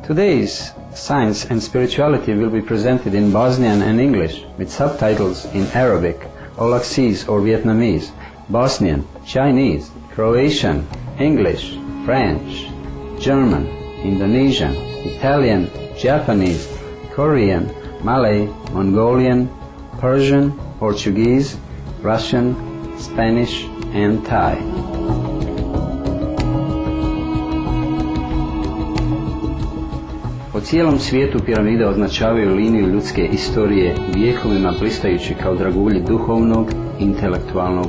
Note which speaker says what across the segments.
Speaker 1: Today's science and spirituality will be presented in Bosnian and English with subtitles in Arabic, Olaxese or Vietnamese, Bosnian, Chinese, Croatian, English, French, German, Indonesian, Italian, Japanese, Korean, Malay, Mongolian, Persian, Portuguese, Russian, Spanish and Thai. Po cijelom svijetu piramide označavaju liniju ljudske istorije, vijekovima blistajući kao dragulji duhovnog, intelektualnog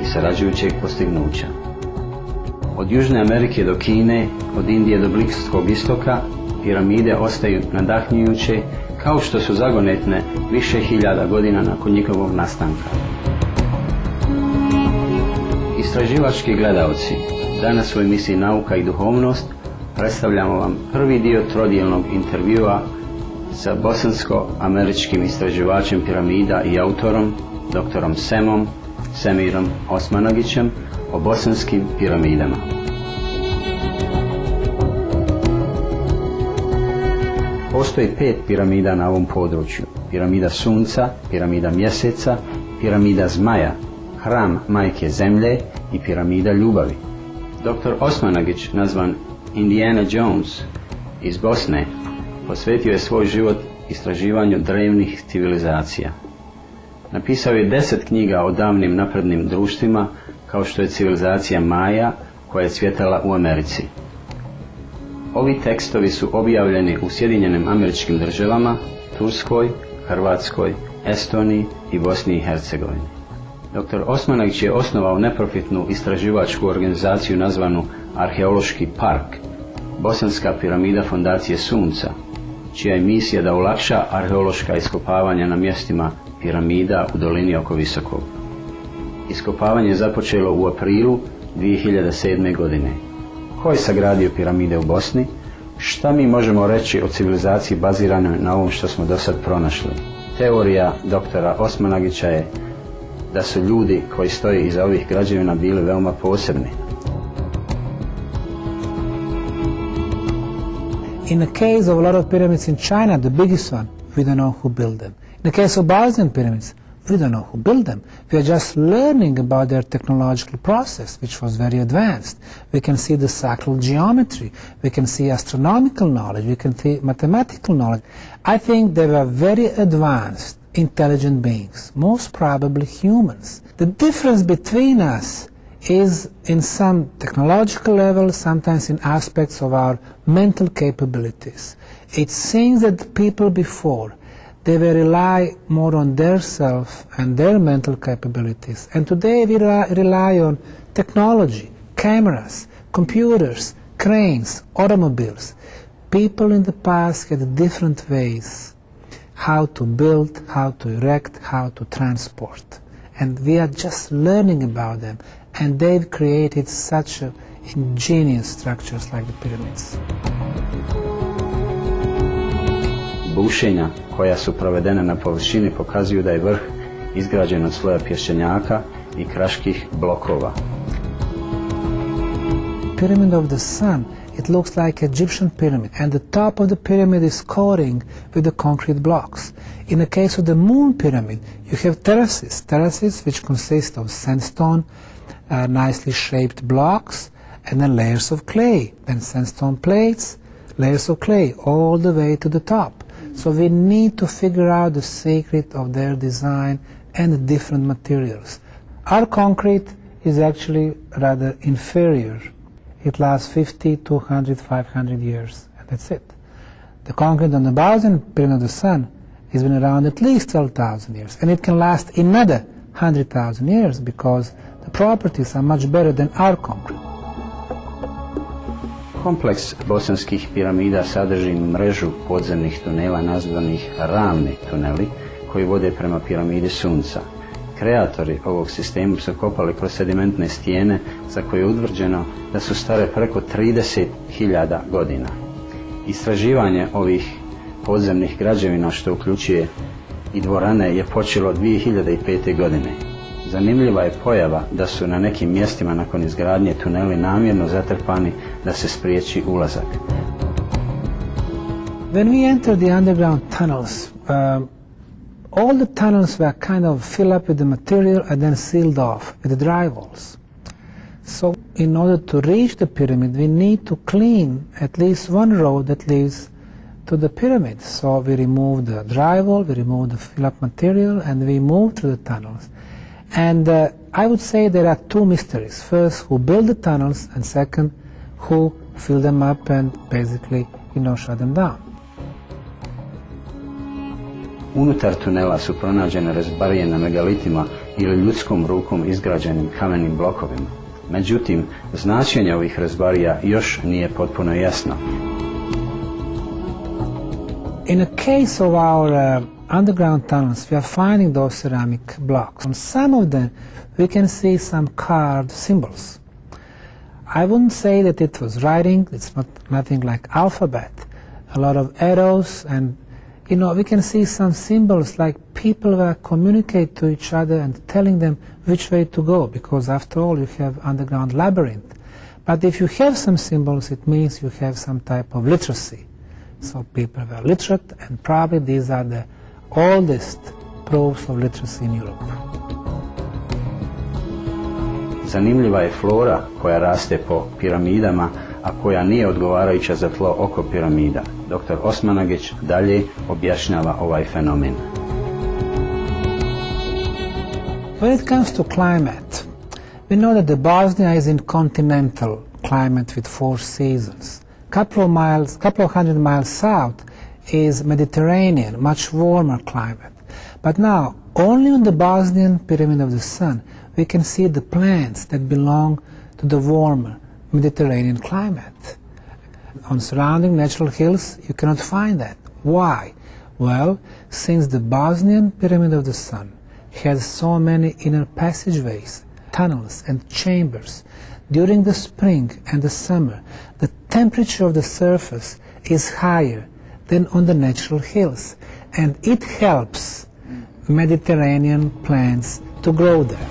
Speaker 1: i sarađujućeg postignuća. Od Južne Amerike do Kine, od Indije do Bliskog istoka, piramide ostaju nadahnjujuće kao što su zagonetne više hiljada godina nakon njihovog nastanka. Istraživački gledaoci, danas u emisiji Nauka i duhovnost predstavljamo vam prvi dio trodijelnog intervjua sa bosansko-američkim istraživačem piramida i autorom, doktorom Semirom Osmanagićem, o bosanskim piramidama. Postoji 5 piramida na ovom području. Piramida Sunca, piramida Mjeseca, piramida Zmaja, hram Majke Zemlje i piramida Ljubavi. Dr. Osmanagić, nazvan Indiana Jones iz Bosne, posvetio je svoj život istraživanju drevnih civilizacija. Napisao je 10 knjiga o davnim naprednim društvima, kao što je civilizacija Maja, koja je cvjetala u Americi. Ovi tekstovi su objavljeni u Sjedinjenim Američkim Državama, Turskoj, Hrvatskoj, Estoniji i Bosni i Hercegovini. Dr. Osmanagić je osnovao neprofitnu istraživačku organizaciju nazvanu Arheološki park, Bosanska piramida Fondacije Sunca, čija je misija da olakša arheološka iskopavanja na mjestima piramida u dolini oko Visokog. Iskopavanje je započelo u aprilu 2007. godine. Ko je sagradio piramide u Bosni? Šta mi možemo reći o civilizaciji baziranoj na ovom što smo do sad pronašli? Teorija doktora Osmanagića je da su ljudi koji stoje iza ovih građevina bili veoma posebni.
Speaker 2: In the case of a lot of pyramids in China, the biggest one, we don't know who built them. In the case of Bosnian pyramids, we don't know who built them. We are just learning about their technological process, which was very advanced. We can see the sacral geometry, we can see astronomical knowledge, we can see mathematical knowledge. I think they were very advanced, intelligent beings, most probably humans. The difference between us is in some technological level, sometimes in aspects of our mental capabilities. It seems that the people before, they will rely more on their self and their mental capabilities. And today we rely on technology, cameras, computers, cranes, automobiles. People in the past had different ways how to build, how to erect, how to transport. And we are just learning about them. And they've created such ingenious structures like the pyramids.
Speaker 1: Bušenja koja su provedena na površini pokazuju da je vrh izgrađen od sloja pješčenjaka i kraških blokova.
Speaker 2: Pyramid of the Sun, it looks like Egyptian pyramid, and the top of the pyramid is coating with the concrete blocks. In the case of the Moon pyramid, you have terraces which consist of sandstone, nicely shaped blocks, and then layers of clay, then sandstone plates, layers of clay, all the way to the top. So we need to figure out the secret of their design and the different materials. Our concrete is actually rather inferior. It lasts 50, 200, 500 years, and that's it. The concrete on the Bosnian Pyramid of the Sun has been around at least 12,000 years, and it can last another 100,000 years because the properties are much better than our concrete.
Speaker 1: Kompleks bosanskih piramida sadrži mrežu podzemnih tunela nazvanih ravni tuneli koji vode prema piramidi Sunca. Kreatori ovog sistema su kopali kroz sedimentne stijene za koje je utvrđeno da su stare preko 30.000 godina. Istraživanje ovih podzemnih građevina, što uključuje i dvorane, je počelo 2005. godine. Zanimljiva je pojava da su na nekim mjestima nakon izgradnje tuneli namjerno zatrpani da se spriječi ulazak.
Speaker 2: When we entered the underground tunnels, all the tunnels were kind of filled up with the material and then sealed off with the drywalls. So in order to reach the pyramid, we need to clean at least one road that leads to the pyramid. So we removed the drywall, we removed the fill-up material, and we moved through the tunnels. And I would say there are two mysteries. First, who built the tunnels, and second, who filled them up and basically, shut them down.
Speaker 1: Unutar tunela su pronađene rezbarije na megalitima ili ljudskom rukom izgrađenim kamenim blokovima. Međutim, značenje ovih rezbarija još nije potpuno jasno.
Speaker 2: In the case of our underground tunnels, we are finding those ceramic blocks. On some of them, we can see some carved symbols. I wouldn't say that it was writing, it's nothing like alphabet. A lot of arrows, and we can see some symbols like people were communicate to each other and telling them which way to go, because after all you have underground labyrinth. But if you have some symbols, it means you have some type of literacy. So people were literate, and probably these are the oldest proofs of literacy in Europe.
Speaker 1: Zanimljiva je flora koja raste po piramidama, a koja nije odgovarajuća za tlo oko piramida. Dr. Osmanagić dalje objašnjava ovaj fenomen.
Speaker 2: When it comes to climate, we know that the Bosnia is in continental climate with 4 seasons. Couple of hundred miles south is Mediterranean, much warmer climate. But now, only on the Bosnian Pyramid of the Sun, we can see the plants that belong to the warmer Mediterranean climate. On surrounding natural hills, you cannot find that. Why? Well, since the Bosnian Pyramid of the Sun has so many inner passageways, tunnels and chambers, during the spring and the summer, the temperature of the surface is higher than on the natural hills, and it helps Mediterranean plants to grow there.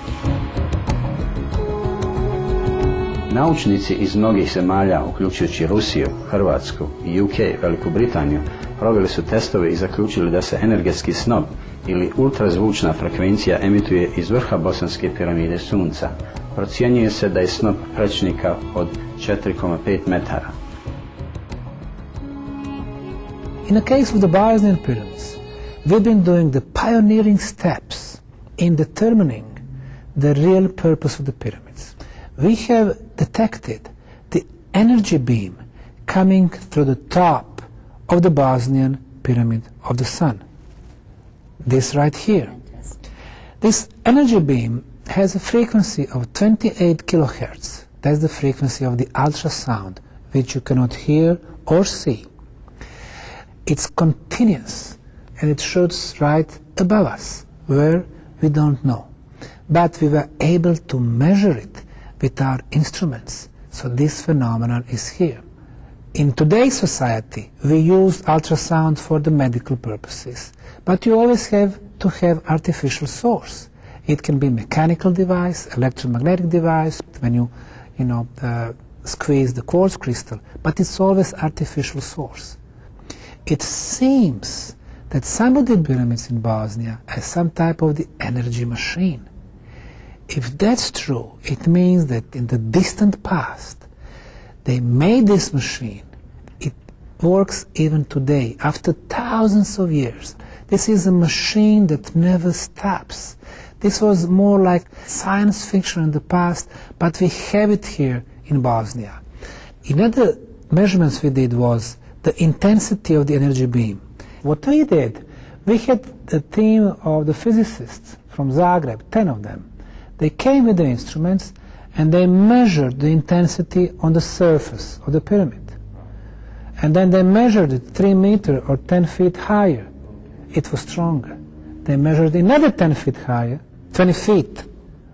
Speaker 1: Naučnici iz mnogih zemalja, uključujući Rusiju, Hrvatsku i UK, Veliku Britaniju, proveli su testove i zaključili da se energetski snop ili ultrazvučna frekvencija emituje iz vrha Bosanske piramide Sunca. Procjenjuje se da je snop prečnika od 4,5 metara.
Speaker 2: In the case of the Bosnian pyramids, we've been doing the pioneering steps in determining the real purpose of the pyramids. We have detected the energy beam coming through the top of the Bosnian Pyramid of the Sun. This right here. This energy beam has a frequency of 28 kilohertz. That's the frequency of the ultrasound, which you cannot hear or see. It's continuous, and it shoots right above us, where we don't know. But we were able to measure it with our instruments, so this phenomenon is here. In today's society, we use ultrasound for the medical purposes, but you always have to have artificial source. It can be mechanical device, electromagnetic device, when you squeeze the quartz crystal, but it's always artificial source. It seems that some of the pyramids in Bosnia have some type of the energy machine. If that's true, it means that in the distant past, they made this machine. It works even today, after thousands of years. This is a machine that never stops. This was more like science fiction in the past, but we have it here in Bosnia. Another measurements we did was the intensity of the energy beam. What we did, we had the team of the physicists from Zagreb, 10 of them. They came with the instruments and they measured the intensity on the surface of the pyramid. And then they measured it 3 meters or 10 feet higher. It was stronger. They measured another 10 feet higher, 20 feet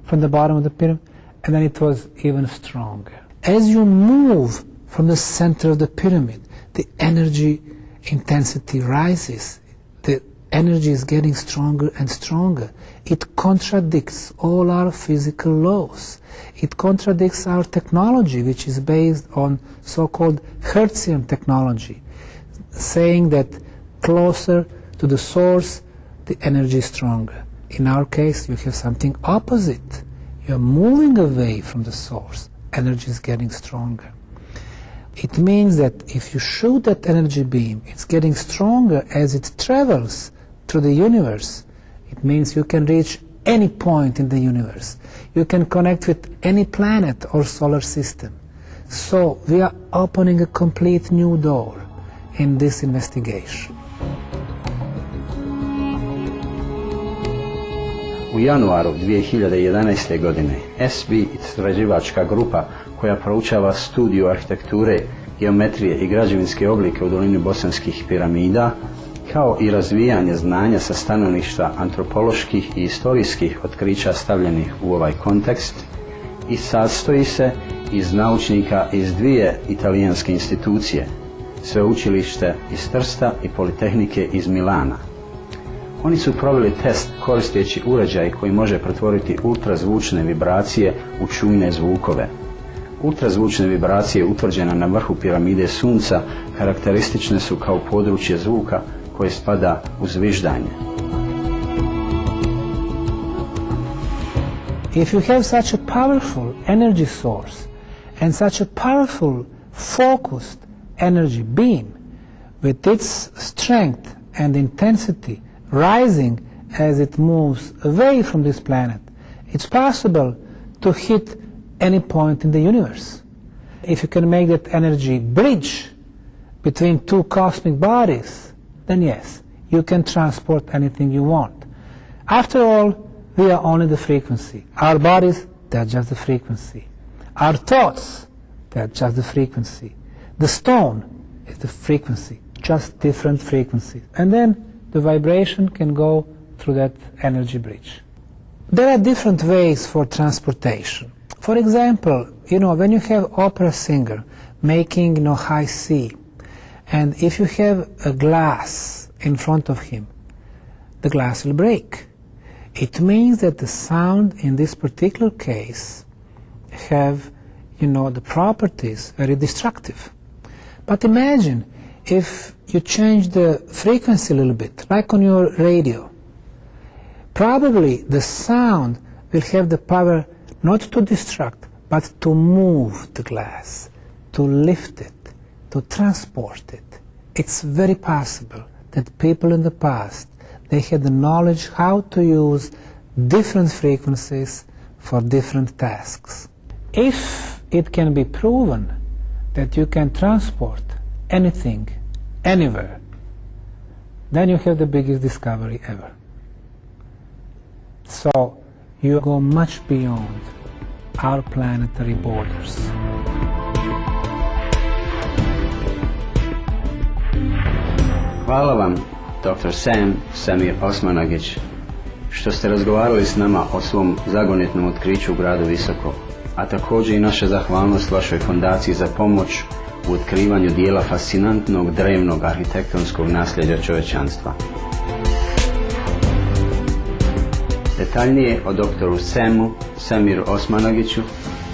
Speaker 2: from the bottom of the pyramid, and then it was even stronger. As you move from the center of the pyramid, the energy intensity rises. The energy is getting stronger and stronger. It contradicts all our physical laws. It contradicts our technology, which is based on so-called Hertzian technology. saying that closer to the source, the energy is stronger. In our case, you have something opposite. You're moving away from the source. Energy is getting stronger. It means that if you shoot that energy beam, it's getting stronger as it travels through the universe. It means you can reach any point in the universe. You can connect with any planet or solar system. So we are opening a complete new door in this investigation.
Speaker 1: U januaru 2011. godine SB istraživačka grupa koja proučava studiju arhitekture, geometrije i građevinske oblike u dolini Bosanskih piramida, kao i razvijanje znanja sa stanovišta antropoloških i historijskih otkrića stavljenih u ovaj kontekst, i sastoji se iz naučnika iz dvije italijanske institucije, sveučilište iz Trsta i Politehnike iz Milana. Oni su proveli test koristeći uređaj koji može pretvoriti ultrazvučne vibracije u čujne zvukove. Ultrazvučne vibracije utvrđene na vrhu piramide Sunca karakteristične su kao područje zvuka koje spada u zviždanje.
Speaker 2: If you have such a powerful energy source and such a powerful focused energy beam with its strength and intensity rising as it moves away from this planet, it's possible to hit any point in the universe. If you can make that energy bridge between two cosmic bodies, then yes, you can transport anything you want. After all, we are only the frequency. Our bodies, they're just the frequency. Our thoughts, they're just the frequency. The stone is the frequency, just different frequencies. And then the vibration can go through that energy bridge. There are different ways for transportation. For example, when you have opera singer making high C, and if you have a glass in front of him, the glass will break. It means that the sound in this particular case have, the properties very destructive. But imagine if you change the frequency a little bit, like on your radio. Probably the sound will have the power not to destruct, but to move the glass, to lift it, to transport it. It's very possible that people in the past, they had the knowledge how to use different frequencies for different tasks. If it can be proven that you can transport anything, anywhere, then you have the biggest discovery ever. So you go much beyond our planetary borders.
Speaker 1: Hvala vam, dr. Samir Osmanagić, što ste razgovarali s nama o svom zagonetnom otkriću u gradu Visoko, a također i naša zahvalnost vašoj fondaciji za pomoć u otkrivanju dijela fascinantnog drevnog arhitektonskog nasljeđa čovječanstva. Detaljnije o doktoru Samiru Osmanagiću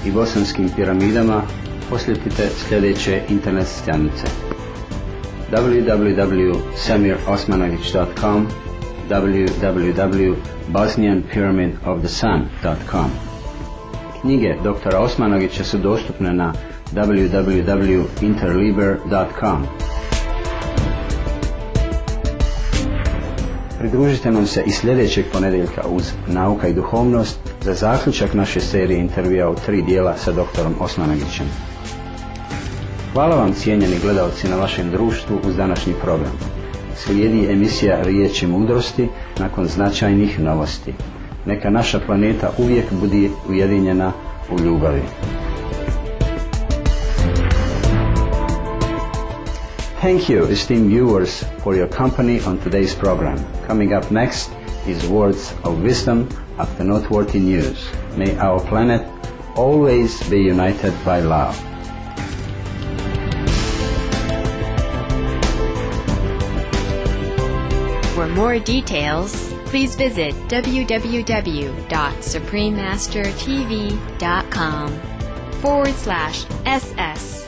Speaker 1: i bosanskim piramidama posjetite sljedeće internet stranice: www.samirosmanagic.com, www.bosnianpyramidofthesun.com. Knjige doktora Osmanagića su dostupne na www.interliber.com. Pridružite nam se i sljedećeg ponedjeljka uz Nauka i duhovnost za zaključak naše serije intervjua u 3 dijela sa doktorom Osmanagićem. Hvala vam, cijenjeni gledalci, na vašem društvu uz današnji program. Slijedi emisija Riječi mudrosti nakon značajnih novosti. Neka naša planeta uvijek bude ujedinjena u ljubavi. Thank you, esteemed viewers, for your company on today's program. Coming up next is Words of Wisdom after noteworthy news. May our planet always be united by love.
Speaker 3: For more details, please visit www.suprememastertv.com/SS